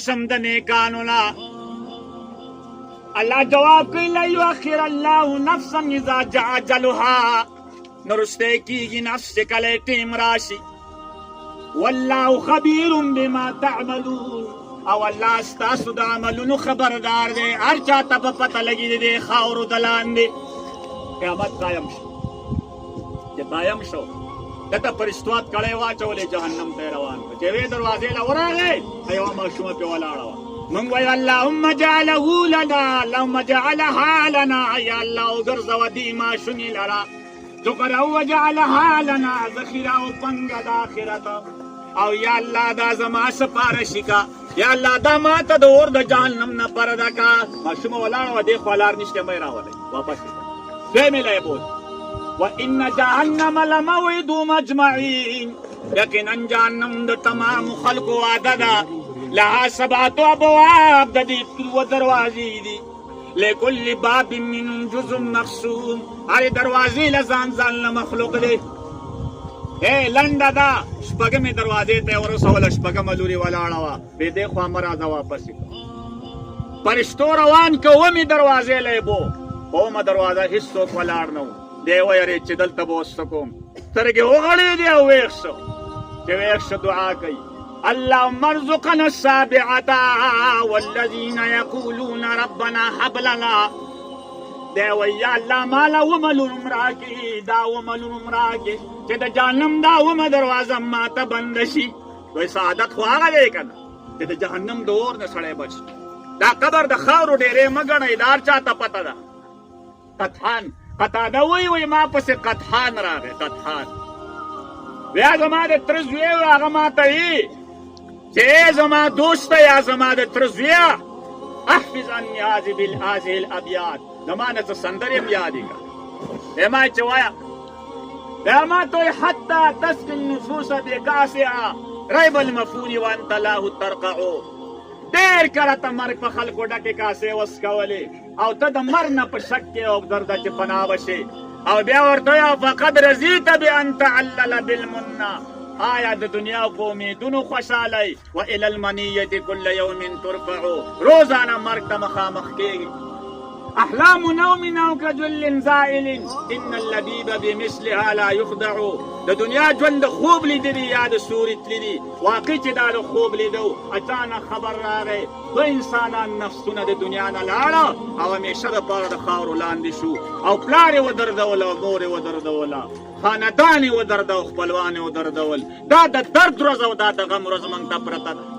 شم د نیکانو لا الله جواب کوي لا یؤخر الله نفسا اذا جاء اجلها نرسته کیږي نفس کله ټیم راشي والله خبير بما تعملون او الله ستاسو د عملونو خبردار دی هر چا ته په پته لګي دی خاورو د لاندې قیامت قایم شو چې قایم شو دته پرشتوات کړی واچولې جهنم ته روان چې وې دروازې له ورغې یوه ماشومه پې ولاړه وه مونږ وایو اللهم جعله لنا اللهم جعلها لنا یا الله وګرځوه دې ماشومې لره ذکر او وجعلها لنا ذخیره او پنګه د آخرت او یا الله دا زما سپارشي کا یا الله دا ما ته د اور د جهنم نه پرده کا ماشومه ولاړه وه دې خوا لار نشته مې راولئ واپس دویمې له یې بوت وان جهنم لموعدهم اجمعین یقینا جهنم د تمام خلقو وعده ده لها سبعة ابواب د دې اووه دروازې دي لكل باب منهم جزء مقسوم هر دروازې له ځان ځان له مخلوق دی لنډه ده شپږمې دروازې ته یې ورسوله شپږمه لورې ولاړه وه بې دې خوا مه راځه واپس یې فرشتو روان که اوومې دروازې له یې بو اوومه دروازه هېڅوک ولاړ نه و دی ویرېد چې دلته به اوس څه کوم سترګې وغړېدې او ویښ شو چې ویښ شو دعا کوي اللهم ارزقنا السابعة والذين يقولون ربنا هب لنا دی وایي یا الله ماله اوومه لورم راکړي دا اوومه لورم راکړي چې د جهنم دا اوومه دروازه ماته بنده شي دوی سعادت خو هغه دی که نه چې د جهنم د اور نه سړی بچ دا قبر د خاورو ډېرې مه ګڼئ دا هر چاته پته ده قطحان قطاده وی ما پسې قطحان راغی قطحان بیا زما د تره زوی و هغه ما ته وي چې ای زما دوسته یا زما د تره زویه احفظ عني هذه الابیات زما نه څه سندرې م یادې کړه بیا ما چې وایه بیا ما ته وایي حتی تسقي النفوس بکاسها ریب المفون وانت له ترقعو ډېر کله ته مرګ په خلکو ډکې کاسې وڅکولې او ته د مرګ نه په شک کې او درده چې پناه وشې او بیا ورته وایه فقد رضیت بان تعلل بالمنه آیا د دنیا په امیدونو خوشحالی و الی المنیة کل یوم ترفعو روزانه مرګ ته مخامخ کېږي احلام نوم او كجل زائل ان اللبیب بمثلها لا يخدع د دنیا ژوند د خوب لیدلی یا د سوري تللی واقع چې دا د خوب لیدو اچانک خبر راغی دوه انسانان نفسونه د دنیا نه لاړه او همیشه دپاره د خاورو لاندې شو او پلار یې ودردوله او مور یې ودردوله خاندان یې ودرده او خپلوان یې ودردول دا د درد ورځ او دا د غم ورځ موږ ته پرته ده